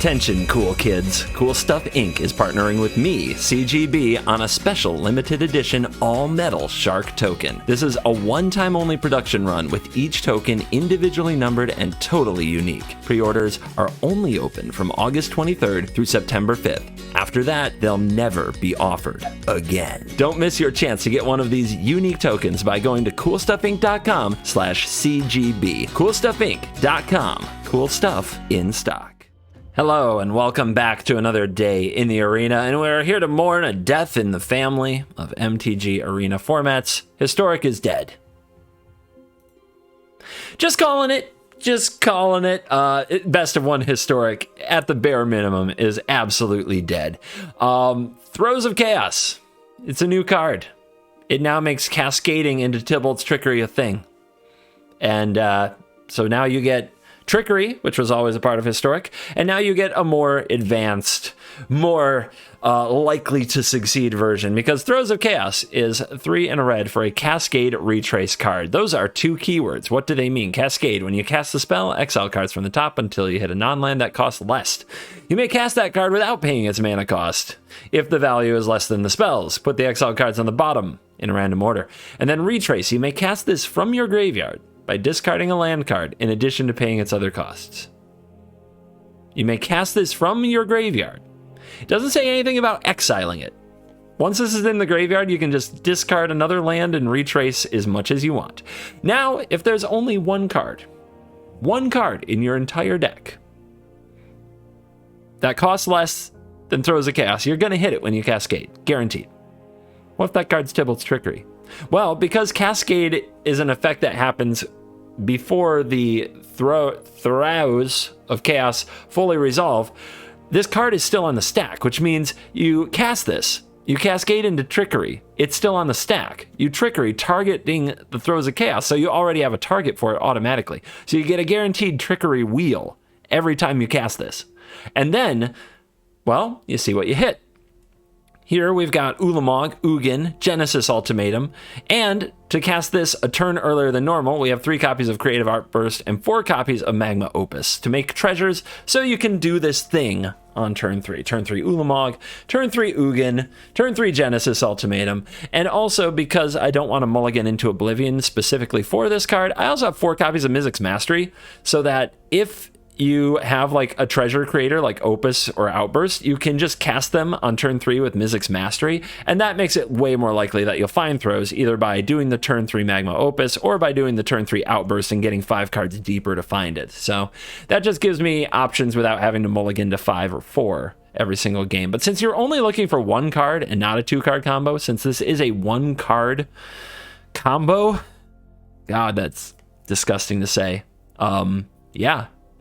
Attention, cool kids. Cool Stuff Inc. is partnering with me, CGB, on a special limited edition all-metal shark token. This is a one-time only production run with each token individually numbered and totally unique. Pre-orders are only open from August 23rd through September 5th. After that, they'll never be offered again. Don't miss your chance to get one of these unique tokens by going to coolstuffinc.com/CGB. Coolstuffinc.com. Cool stuff in stock. Hello and welcome back to another day in the arena, and we're here to mourn a death in the family of MTG arena formats. Historic is dead. Just calling it. Best of one Historic, at the bare minimum, is absolutely dead. Throes of Chaos. It's a new card. It now makes cascading into Tibalts Trickery a thing. And so now you get Trickery, which was always a part of Historic, and now you get a more advanced, more likely to succeed version, because Throes of Chaos is 3 and a red for a Cascade Retrace card. Those are 2 keywords. What do they mean? Cascade. When you cast the spell, exile cards from the top until you hit a non-land that costs less. You may cast that card without paying its mana cost. If the value is less than the spells, put the exile cards on the bottom in a random order. And then Retrace. You may cast this from your graveyard by discarding a land card in addition to paying its other costs. You may cast this from your graveyard. It doesn't say anything about exiling it. Once this is in the graveyard, you can just discard another land and retrace as much as you want. Now, if there's only one card in your entire deck that costs less than Throes of Chaos, you're going to hit it when you cascade. Guaranteed. What if that card's Tibalts Trickery? Well, because Cascade is an effect that happens before the Throes of Chaos fully resolve, this card is still on the stack, which means you cast this. You cascade into Trickery. It's still on the stack. You Trickery targeting the Throes of Chaos, so you already have a target for it automatically. So you get a guaranteed Trickery wheel every time you cast this. And then, well, you see what you hit. Here we've got Ulamog, Ugin, Genesis Ultimatum, and to cast this a turn earlier than normal, we have 3 copies of Creative Outburst and 4 copies of Magma Opus to make treasures so you can do this thing on turn 3. Turn 3 Ulamog, turn 3 Ugin, turn 3 Genesis Ultimatum, and also because I don't want to mulligan into Oblivion specifically for this card, I also have 4 copies of Mythic's Mastery, so that if you have like a treasure creator like Opus or Outburst, you can just cast them on turn 3 with Mythic's Mastery, and that makes it way more likely that you'll find throws either by doing the turn 3 Magma Opus or by doing the turn 3 Outburst and getting 5 cards deeper to find it. So that just gives me options without having to mulligan to 5 or 4 every single game. But since you're only looking for 1 card and not a 2-card combo, since this is a 1-card combo, God, that's disgusting to say.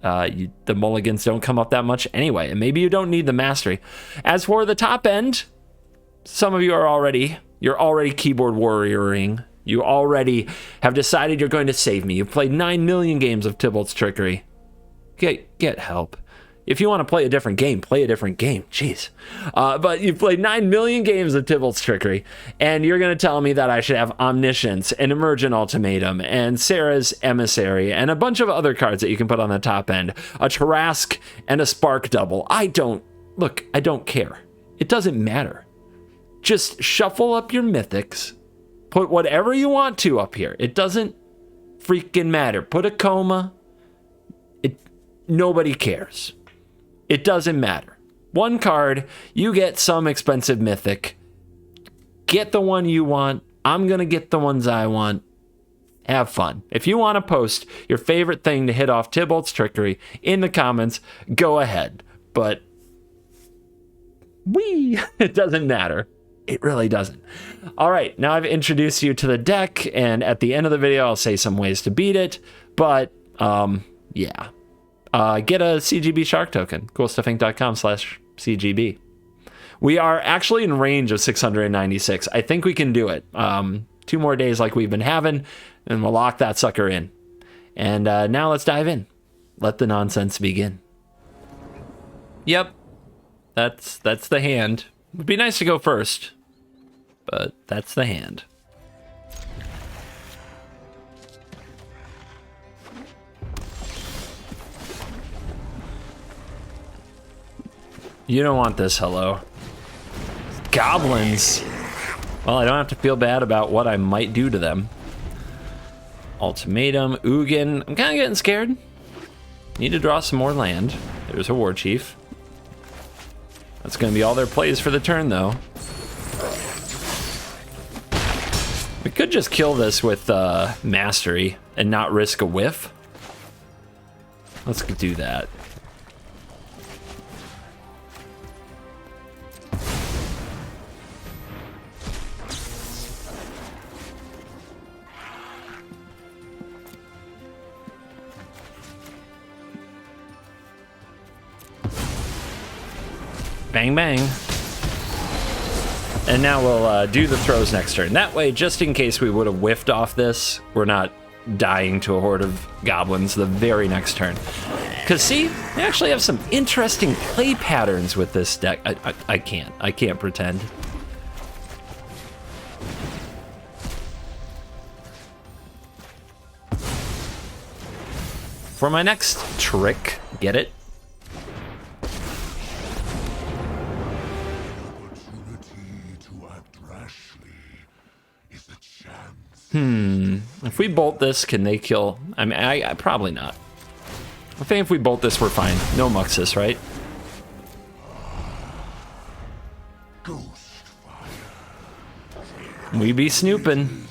The mulligans don't come up that much anyway, and maybe you don't need the mastery. As for the top end, some of you are already keyboard warrioring. You already have decided you're going to save me. You've played 9 million games of Tibalts Trickery. Get help. If you want to play a different game, play a different game. Jeez. But you've played 9 million games of Tibalts Trickery, and you're going to tell me that I should have Omniscience and Emergent Ultimatum and Sarah's Emissary and a bunch of other cards that you can put on the top end. A Tarask and a Spark Double. I don't care. It doesn't matter. Just shuffle up your Mythics. Put whatever you want to up here. It doesn't freaking matter. Put a Coma. Nobody cares. It doesn't matter. 1 card, you get some expensive Mythic. Get the one you want. I'm going to get the ones I want. Have fun. If you want to post your favorite thing to hit off Tibalts Trickery in the comments, go ahead. But it doesn't matter. It really doesn't. All right, now I've introduced you to the deck, and at the end of the video, I'll say some ways to beat it. But, yeah. Get a CGB Shark token, coolstuffinc.com/CGB. We are actually in range of 696. I think we can do it. 2 more days like we've been having, and we'll lock that sucker in. And now let's dive in. Let the nonsense begin. Yep, that's the hand. Would be nice to go first, but that's the hand. You don't want this, hello. Goblins. Well, I don't have to feel bad about what I might do to them. Ultimatum, Ugin. I'm kind of getting scared. Need to draw some more land. There's a war chief. That's going to be all their plays for the turn, though. We could just kill this with Mastery and not risk a whiff. Let's do that. Bang, bang. And now we'll do the throws next turn. That way, just in case we would have whiffed off this, we're not dying to a horde of goblins the very next turn. Because see, I actually have some interesting play patterns with this deck. I can't pretend. For my next trick, get it? If we bolt this, can they kill? I mean, I probably not. I think if we bolt this, we're fine. No Muxus, right? We be snooping,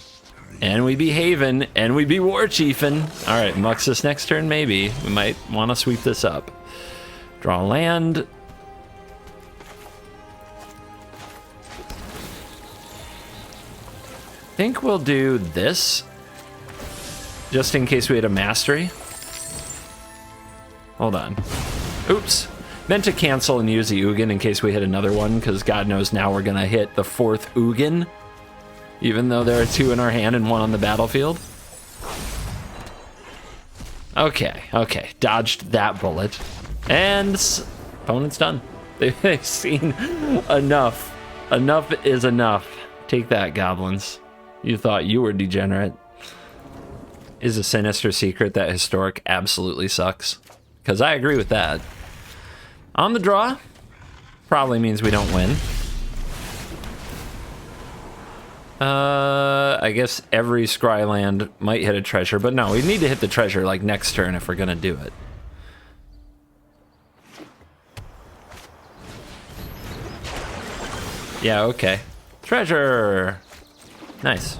and we be having, and we be war chiefing. All right, Muxus next turn, maybe. We might want to sweep this up. Draw land. I think we'll do this, just in case we had a Mastery. Hold on. Oops. Meant to cancel and use the Ugin in case we hit another one, because God knows now we're going to hit the 4th Ugin, even though there are 2 in our hand and 1 on the battlefield. Okay. Dodged that bullet. And opponent's done. They've seen enough. Enough is enough. Take that, goblins. You thought you were degenerate. Is a sinister secret that Historic absolutely sucks? Because I agree with that. On the draw, probably means we don't win. I guess every Scryland might hit a treasure, but no, we need to hit the treasure like next turn if we're gonna do it. Yeah, okay. Treasure! Nice.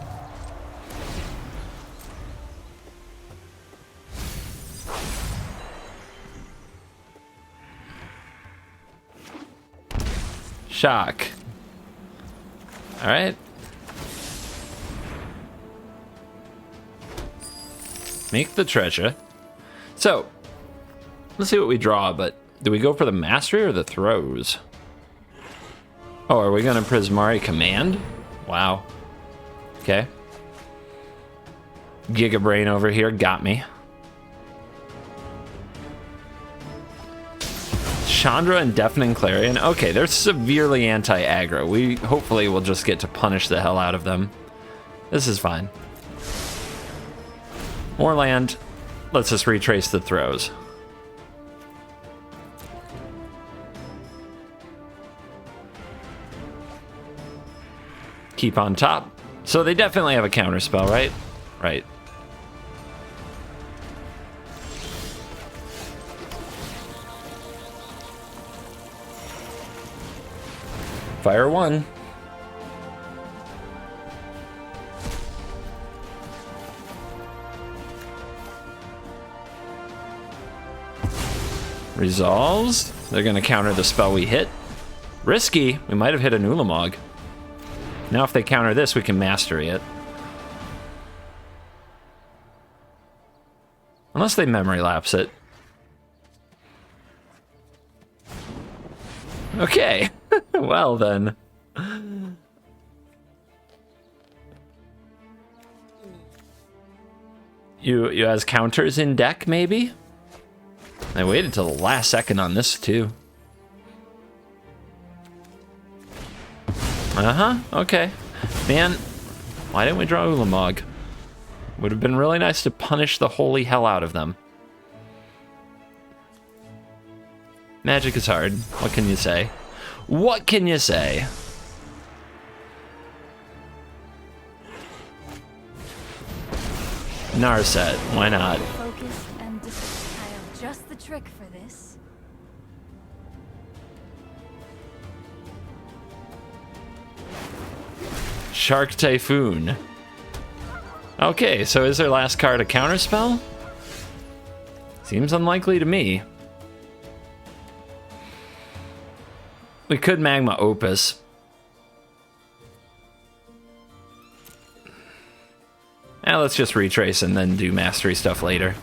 Shock. All right. Make the treasure. So, let's see what we draw, but do we go for the Mastery or the throws? Oh, are we gonna Prismari Command? Wow. Okay. Giga Brain over here got me. Chandra and Deafening Clarion. Okay, they're severely anti-aggro. We hopefully will just get to punish the hell out of them. This is fine. More land. Let's just retrace the throws. Keep on top. So they definitely have a counterspell, right? Right. Fire 1. Resolves. They're going to counter the spell we hit. Risky. We might have hit an Ulamog. Now if they counter this, we can Mastery it. Unless they memory lapse it. Okay. Well then. You has counters in deck, maybe? I waited till the last second on this too. Okay. Man, why didn't we draw Ulamog? Would have been really nice to punish the holy hell out of them. Magic is hard. What can you say? What can you say? Narset, why not? Focus and I have just the trick for this. Shark Typhoon. Okay, so is their last card a counterspell? Seems unlikely to me. We could Magma Opus. Let's just retrace and then do mastery stuff later.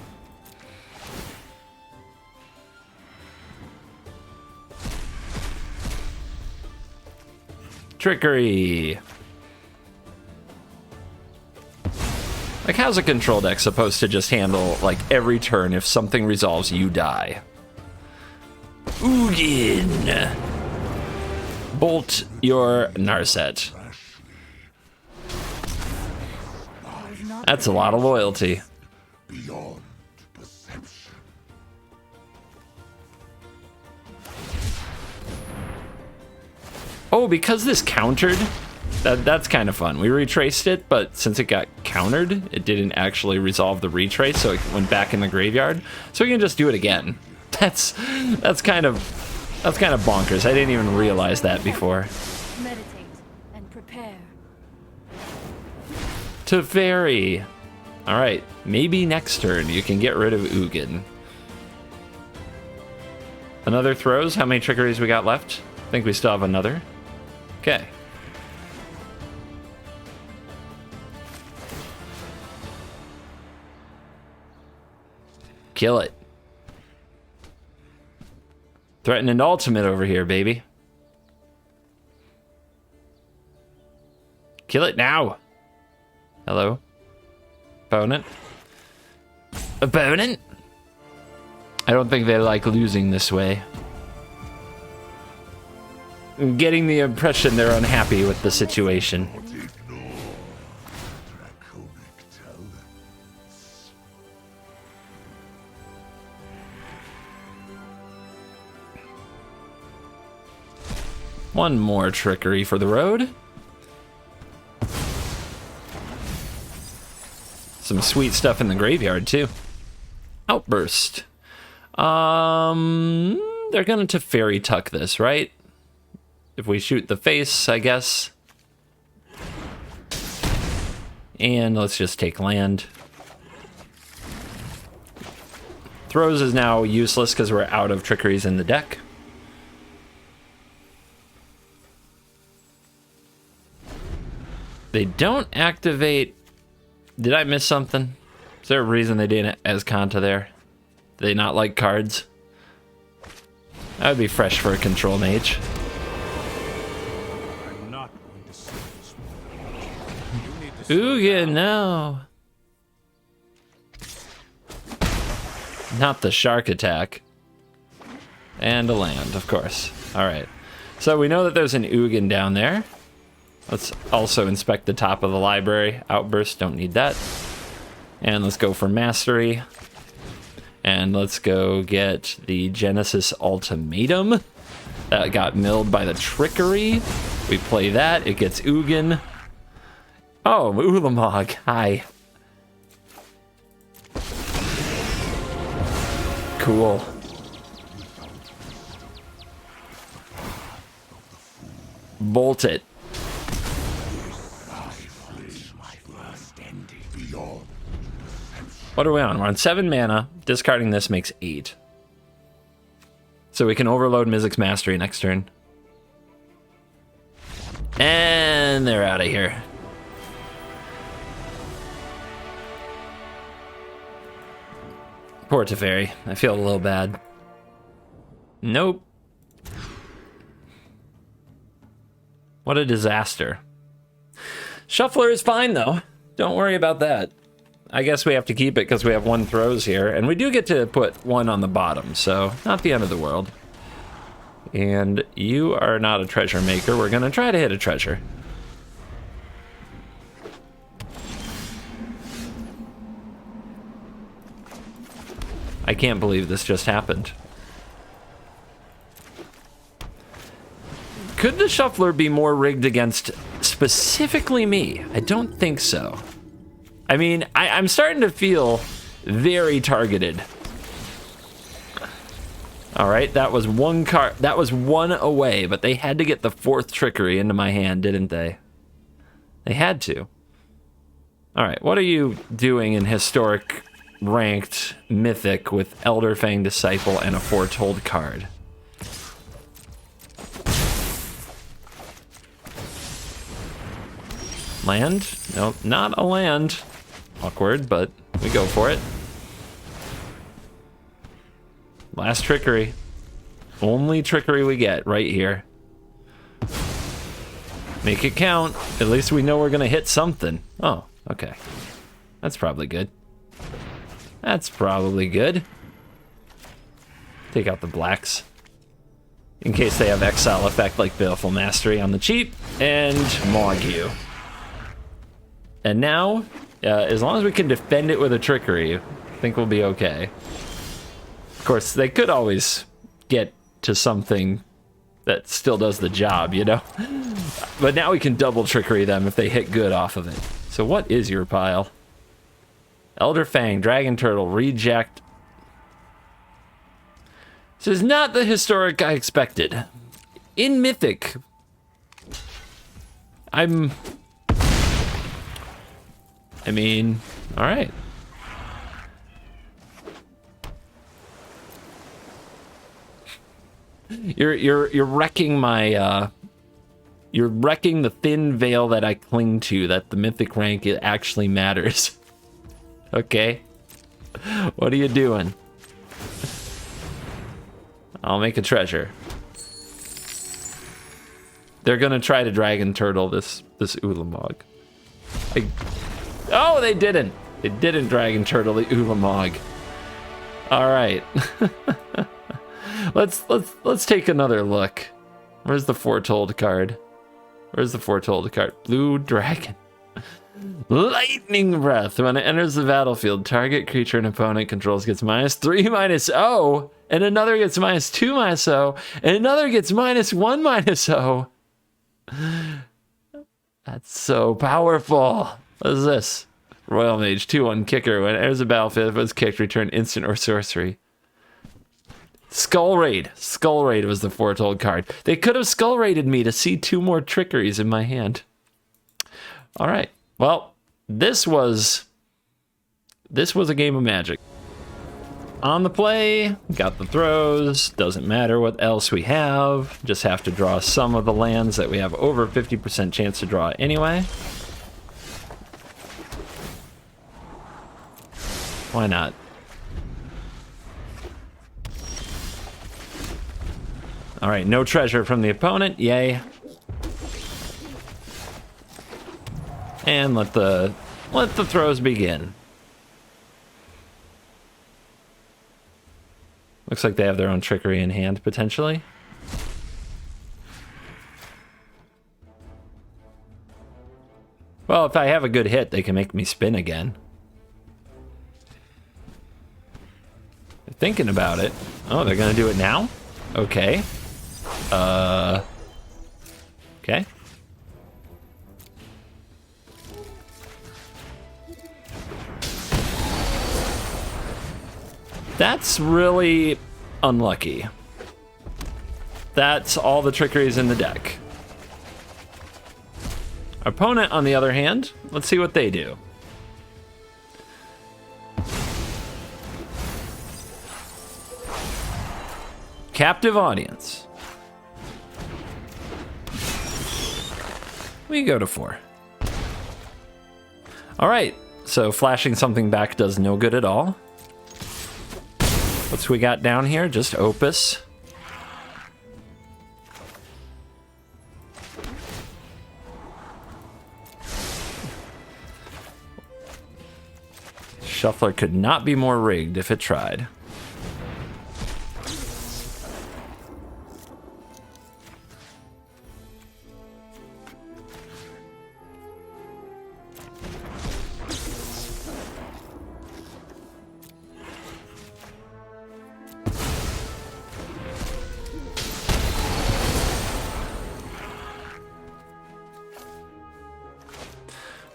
Trickery. Like, how's a control deck supposed to just handle, like, every turn if something resolves, you die? Ugin. Bolt your Narset. That's a lot of loyalty. Beyond perception. Oh, because this countered, that's kind of fun. We retraced it, but since it got countered, it didn't actually resolve the retrace, so it went back in the graveyard. So we can just do it again. That's kind of bonkers. I didn't even realize that before. Meditate and prepare. To vary. All right, maybe next turn you can get rid of Ugin. Another throws. How many trickeries we got left? I think we still have another. Okay. Kill it. Threatening ultimate over here, baby. Kill it now. Hello. Opponent. Opponent? I don't think they like losing this way. I'm getting the impression they're unhappy with the situation. One more trickery for the road. Some sweet stuff in the graveyard, too. Outburst. They're going to Teferi Tuck this, right? If we shoot the face, I guess. And let's just take land. Throws is now useless because we're out of trickeries in the deck. They don't activate... Did I miss something? Is there a reason they didn't Esconta there? Do they not like cards? That would be fresh for a control mage. I'm not going to say this one. Ugin, no. Not the shark attack. And a land, of course. Alright. So we know that there's an Ugin down there. Let's also inspect the top of the library. Outburst, don't need that. And let's go for mastery. And let's go get the Genesis Ultimatum. That got milled by the trickery. We play that, it gets Ugin. Oh, Ulamog, hi. Cool. Bolt it. What are we on? We're on 7 mana. Discarding this makes 8. So we can overload Mythic's Mastery next turn. And they're out of here. Poor Teferi. I feel a little bad. Nope. What a disaster. Shuffler is fine, though. Don't worry about that. I guess we have to keep it because we have 1 throws here. And we do get to put 1 on the bottom, so not the end of the world. And you are not a treasure maker. We're going to try to hit a treasure. I can't believe this just happened. Could the shuffler be more rigged against specifically me? I don't think so. I mean, I'm starting to feel very targeted. All right, that was one card. That was one away, but they had to get the 4th trickery into my hand, didn't they? They had to. All right, what are you doing in historic ranked mythic with Elder Fang Disciple and a foretold card? Land? Nope, not a land. Awkward, but we go for it. Last trickery. Only trickery we get right here. Make it count. At least we know we're gonna hit something. Oh, okay. That's probably good. That's probably good. Take out the blacks. In case they have exile effect like Baleful Mastery on the cheap. And Mog you. And now, as long as we can defend it with a trickery, I think we'll be okay. Of course, they could always get to something that still does the job, you know? But now we can double trickery them if they hit good off of it. So what is your pile? Elder Fang, Dragon Turtle, Reject. This is not the historic I expected. In Mythic, I mean, all right. You're wrecking my you're wrecking the thin veil that I cling to, that the mythic rank it actually matters. Okay. What are you doing? I'll make a treasure. They're gonna try to Dragon Turtle this Ulamog. Oh, they didn't. They didn't Dragon Turtle the Ulamog. All right. Let's take another look. Where's the foretold card? Where's the foretold card? Blue Dragon. Lightning Breath. When it enters the battlefield, target creature an opponent controls gets -3/-0, and another gets -2/-0, and another gets -1/-0. That's so powerful. What is this? Royal Mage, 2/1 kicker. When it enters the battlefield, if it's kicked, return instant or sorcery. Skull Raid. Skull Raid was the foretold card. They could have Skull Raided me to see 2 more trickeries in my hand. All right. Well, this was a game of Magic. On the play, got the throws. Doesn't matter what else we have. Just have to draw some of the lands that we have over 50% chance to draw anyway. Why not? All right, no treasure from the opponent. Yay. And let the throws begin. Looks like they have their own trickery in hand, potentially. Well, if I have a good hit, they can make me spin again. They're thinking about it. Oh, they're gonna do it now? Okay. Okay. That's really unlucky. That's all the trickeries in the deck. Opponent, on the other hand, let's see what they do. Captive Audience. We go to 4. All right, so flashing something back does no good at all. What's we got down here? Just Opus. Shuffler could not be more rigged if it tried.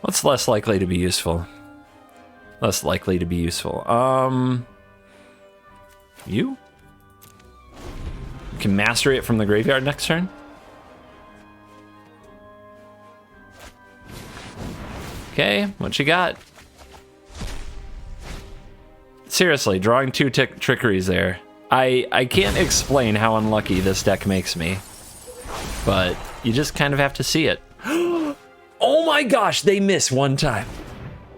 What's less likely to be useful? Less likely to be useful. You? You can master it from the graveyard next turn? Okay, what you got? Seriously, drawing 2 trickeries there. I can't explain how unlucky this deck makes me, but you just kind of have to see it. Oh my gosh, they miss one time.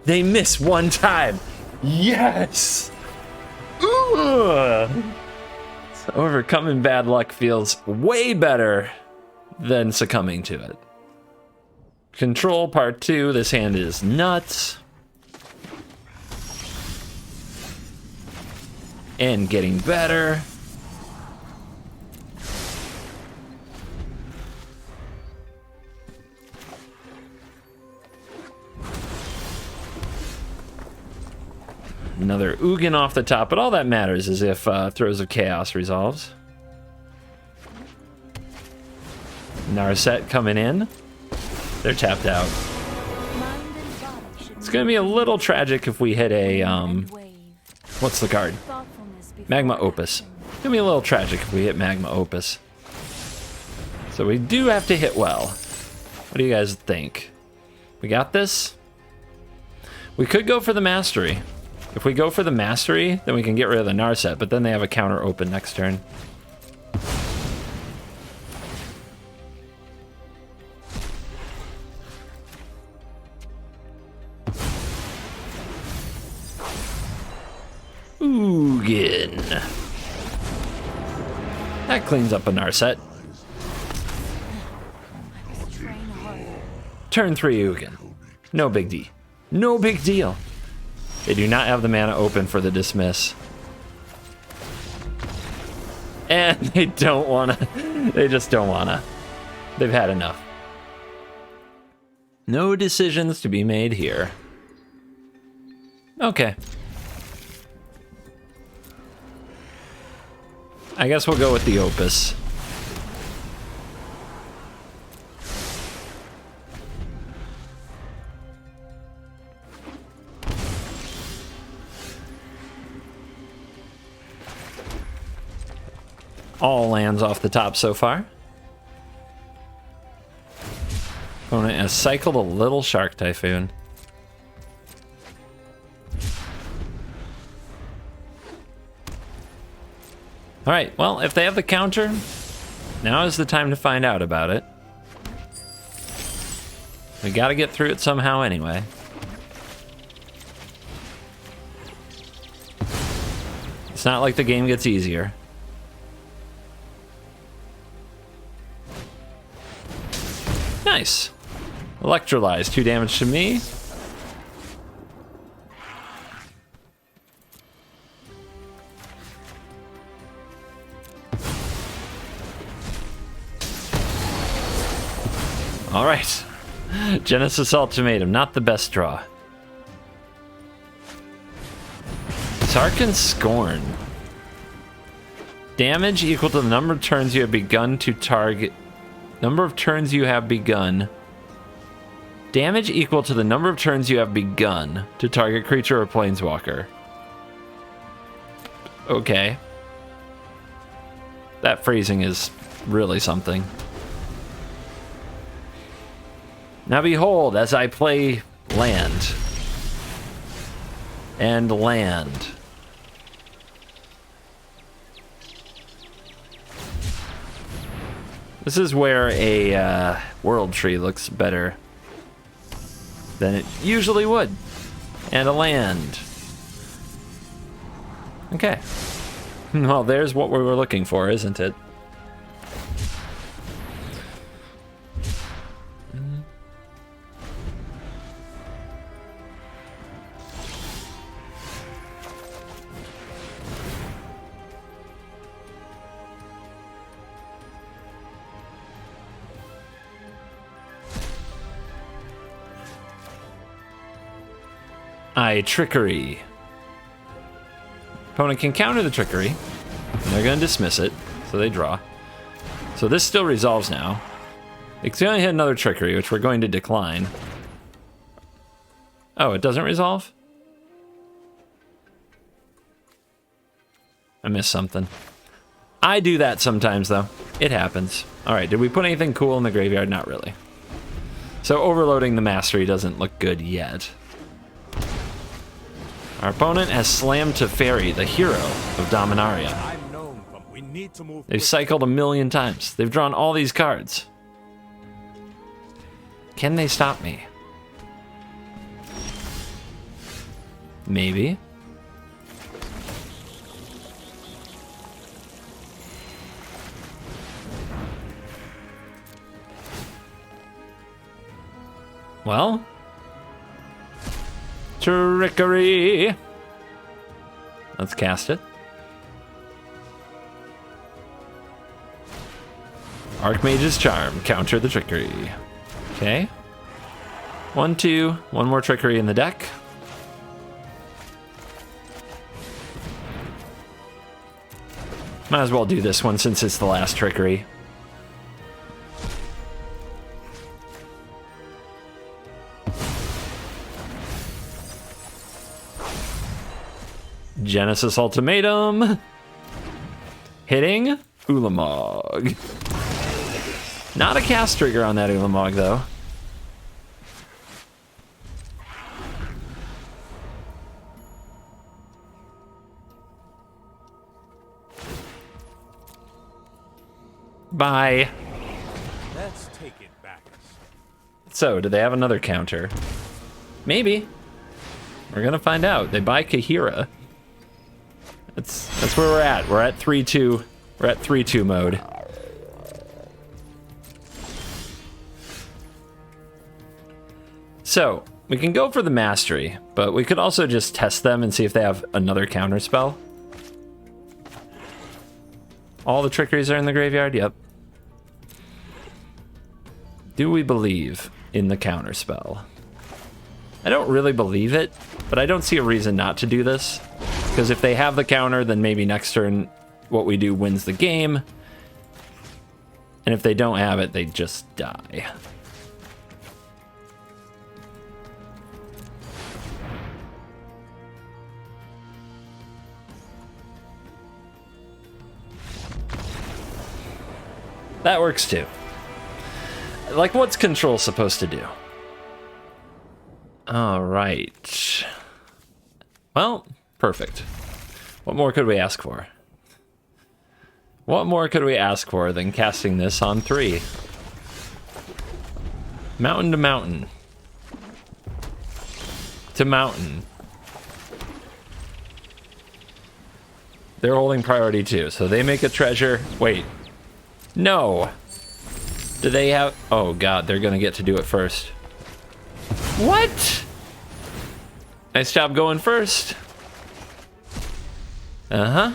They miss one time. Yes! Ooh. So overcoming bad luck feels way better than succumbing to it. Control part 2, this hand is nuts. And getting better. Another Ugin off the top, but all that matters is if Throes of Chaos resolves. Narset coming in. They're tapped out. It's gonna be a little tragic if we hit a, what's the card? Magma Opus. It's gonna be a little tragic if we hit Magma Opus. So we do have to hit well. What do you guys think? We got this? We could go for the Mastery. If we go for the Mastery, then we can get rid of the Narset, but then they have a counter open next turn. Ugin. That cleans up a Narset. Turn 3 Ugin. No big deal. No big deal. They do not have the mana open for the dismiss. And they don't wanna. They just don't wanna. They've had enough. No decisions to be made here. Okay. I guess we'll go with the Opus. All lands off the top so far. Opponent has cycled a little Shark Typhoon. Alright, well, if they have the counter, now is the time to find out about it. We gotta get through it somehow anyway. It's not like the game gets easier. Nice. Electrolyze, 2 damage to me. All right. Genesis Ultimatum, not the best draw. Sarkin Scorn. Damage equal to the number of turns you have begun to target. Number of turns you have begun. Damage equal to the number of turns you have begun to target creature or planeswalker. Okay. That phrasing is really something. Now behold, as I play land. And land. This is where a world tree looks better than it usually would. And a land. Okay. Well, there's what we were looking for, isn't it? Trickery. Opponent can counter the trickery. And they're going to dismiss it, so they draw. So this still resolves now. It's going to hit another trickery, which we're going to decline. Oh, it doesn't resolve? I missed something. I do that sometimes, though. It happens. All right, did we put anything cool in the graveyard? Not really. So overloading the mastery doesn't look good yet. Our opponent has slammed Teferi, the hero of Dominaria. I'm known, but we need to move. They've cycled 1,000,000 times. They've drawn all these cards. Can they stop me? Maybe. Well, trickery. Let's cast it. Archmage's Charm, counter the trickery. Okay. 1, 2, one more trickery in the deck. Might as well do this one since it's the last trickery. Genesis Ultimatum. Hitting Ulamog. Not a cast trigger on that Ulamog, though. Bye. Let's take it back. So, do they have another counter? Maybe. We're gonna find out. They buy Kahira. That's where we're at. We're at 3-2. We're at 3-2 mode. So, we can go for the mastery, but we could also just test them and see if they have another counter spell. All the trickeries are in the graveyard? Yep. Do we believe in the counter spell? I don't really believe it, but I don't see a reason not to do this. Because if they have the counter, then maybe next turn what we do wins the game. And if they don't have it, they just die. That works too. Like, what's control supposed to do? All right. Well, perfect. What more could we ask for? What more could we ask for than casting this on 3? Mountain to mountain. To mountain. They're holding priority too, so they make a treasure. Wait. No. Do they have... Oh god, they're gonna get to do it first. What? Nice job going first. Uh-huh.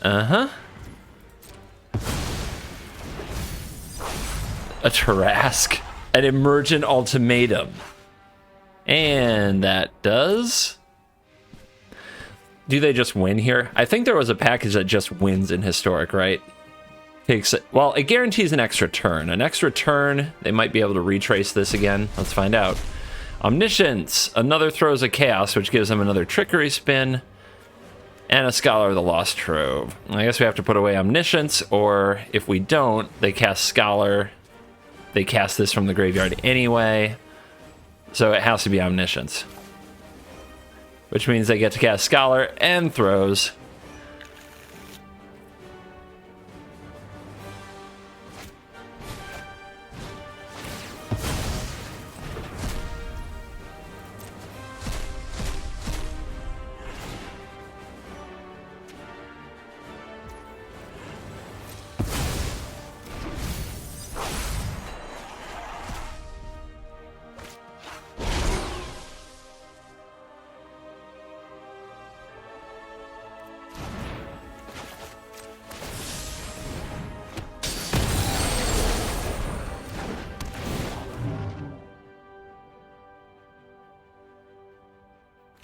Uh-huh. A Tarask. An Emergent Ultimatum. And that does... Do they just win here? I think there was a package that just wins in Historic, right? Takes it. Well, it guarantees an extra turn. An extra turn, they might be able to retrace this again. Let's find out. Omniscience. Another Throws of Chaos, which gives them another Trickery spin. And a Scholar of the Lost Trove. I guess we have to put away Omniscience, or if we don't, they cast Scholar. They cast this from the graveyard anyway. So it has to be Omniscience. Which means they get to cast Scholar and Throws.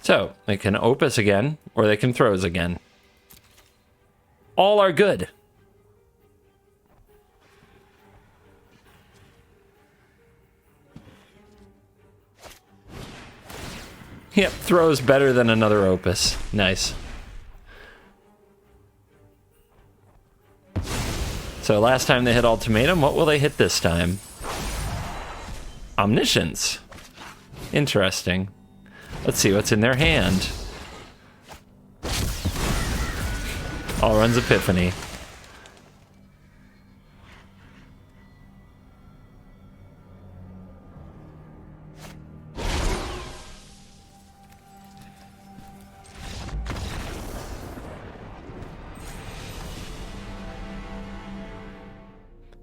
So, they can Opus again, or they can Throws again. All are good. Yep, throws better than another Opus. Nice. So last time they hit Ultimatum, what will they hit this time? Omniscience. Interesting. Let's see what's in their hand. All runs Epiphany.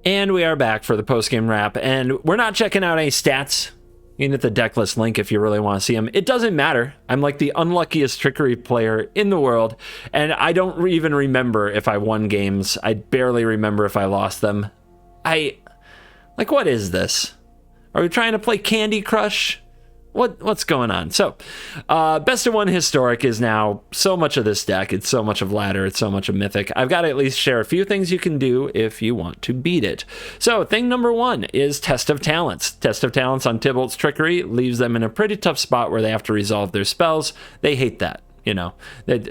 And we are back for the post-game wrap, and we're not checking out any stats. You can hit the deck list link if you really want to see them. It doesn't matter. I'm like the unluckiest trickery player in the world, and I don't even remember if I won games. I barely remember if I lost them. What is this? Are we trying to play Candy Crush? What's going on? So, best of one historic is now so much of this deck. It's so much of ladder. It's so much of mythic. I've got to at least share a few things you can do if you want to beat it. So, thing number one is Test of Talents. Test of Talents on Tibalts Trickery leaves them in a pretty tough spot where they have to resolve their spells. They hate that. You know,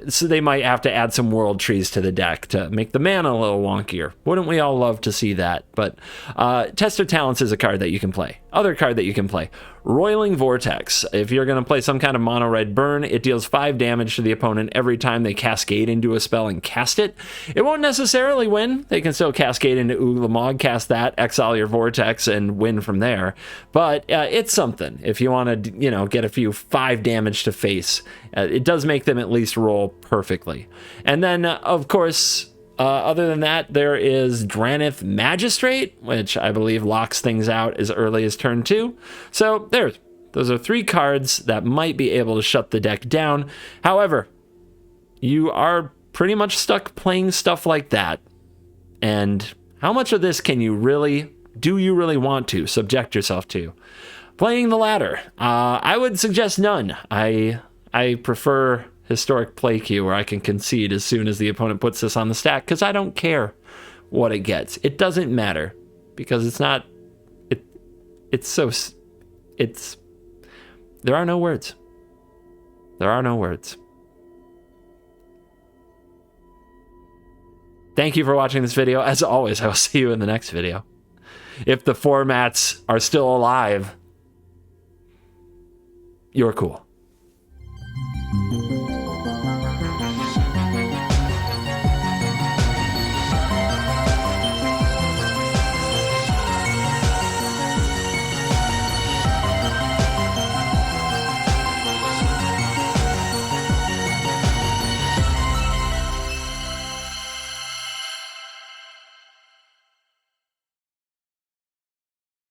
so they might have to add some world trees to the deck to make the mana a little wonkier. Wouldn't we all love to see that? But Test of Talents is a card that you can play. Other card that you can play, Roiling Vortex. If you're going to play some kind of mono red burn, it deals 5 damage to the opponent every time they cascade into a spell and cast it. It won't necessarily win. They can still cascade into Uglamog, cast that, exile your Vortex, and win from there. But it's something. If you want to, get a few 5 damage to face, it does make them at least roll perfectly. And then, of course, other than that, there is Dranith Magistrate, which I believe locks things out as early as turn 2. So those are 3 cards that might be able to shut the deck down. However, you are pretty much stuck playing stuff like that. And how much of this do you really want to subject yourself to? Playing the ladder, I would suggest none. I prefer historic play queue where I can concede as soon as the opponent puts this on the stack, because I don't care what it gets. It doesn't matter, because there are no words. There are no words. Thank you for watching this video. As always, I will see you in the next video. If the formats are still alive, you're cool.